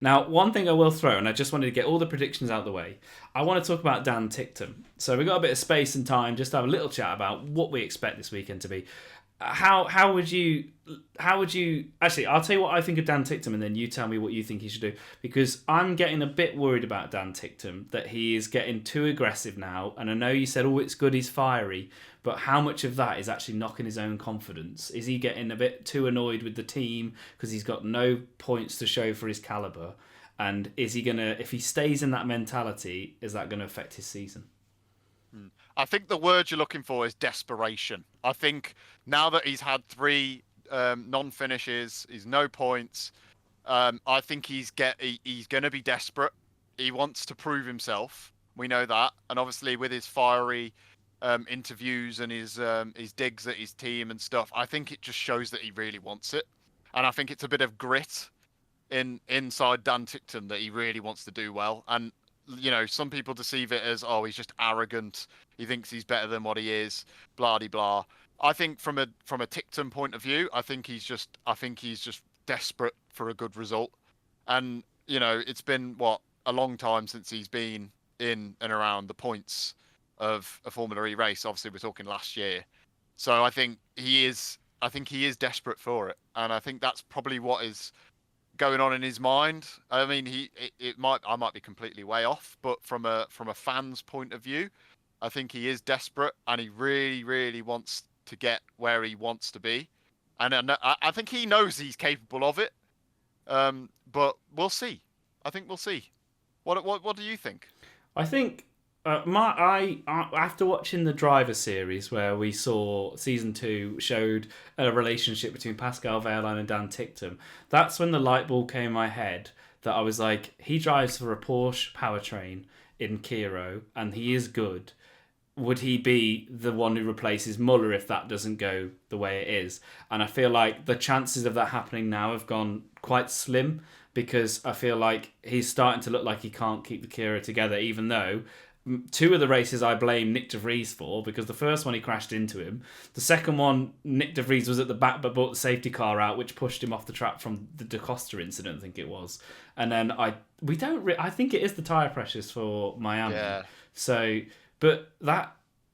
Now, one thing I will throw, and I just wanted to get all the predictions out of the way. I want to talk about Dan Ticktum. So we've got a bit of space and time just to have a little chat about what we expect this weekend to be. How would you actually? I'll tell you what I think of Dan Ticktum, and then you tell me what you think he should do. Because I'm getting a bit worried about Dan Ticktum that he is getting too aggressive now. And I know you said, "Oh, it's good, he's fiery," but how much of that is actually knocking his own confidence? Is he getting a bit too annoyed with the team because he's got no points to show for his caliber? And is he gonna, if he stays in that mentality, is that gonna affect his season? I think the word you're looking for is desperation. I think now that he's had three non-finishes, he's no points. I think he's going to be desperate. He wants to prove himself. We know that, and obviously with his fiery interviews and his digs at his team and stuff, I think it just shows that he really wants it. And I think it's a bit of grit inside Dan Tickton that he really wants to do well. And some people deceive it as, oh, he's just arrogant. He thinks he's better than what he is. Blah de blah. I think from a Tickton point of view, I think he's just desperate for a good result. And it's been what, a long time since he's been in and around the points of a Formula E race. Obviously, we're talking last year. So I think he is desperate for it, and I think that's probably what is going on in his mind. I mean, I might be completely way off, but from a fan's point of view, I think he is desperate and he really, really wants to get where he wants to be, and I think he knows he's capable of it. But we'll see. I think we'll see. What do you think? I think after watching the Driver series where we saw season two showed a relationship between Pascal Wehrlein and Dan Ticktum, that's when the light bulb came in my head that I was like, he drives for a Porsche powertrain in Kiro and he is good. Would he be the one who replaces Muller if that doesn't go the way it is? And I feel like the chances of that happening now have gone quite slim because I feel like he's starting to look like he can't keep the Kira together, even though two of the races I blame Nick De Vries for because the first one he crashed into him. The second one, Nick De Vries was at the back but brought the safety car out, which pushed him off the track from the Da Costa incident, I think it was. And then I think it is the tyre pressures for Miami. Yeah. So, but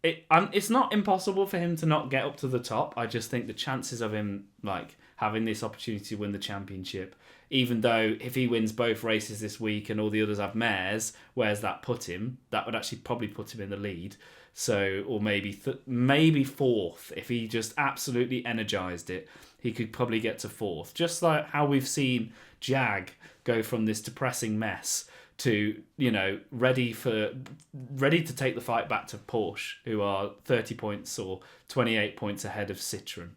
it's not impossible for him to not get up to the top. I just think the chances of him like having this opportunity to win the championship, even though if he wins both races this week and all the others have mares, where's that put him? That would actually probably put him in the lead. So, or maybe fourth if he just absolutely energized it. He could probably get to fourth, just like how we've seen Jag go from this depressing mess to ready to take the fight back to Porsche, who are 30 points or 28 points ahead of Citroen.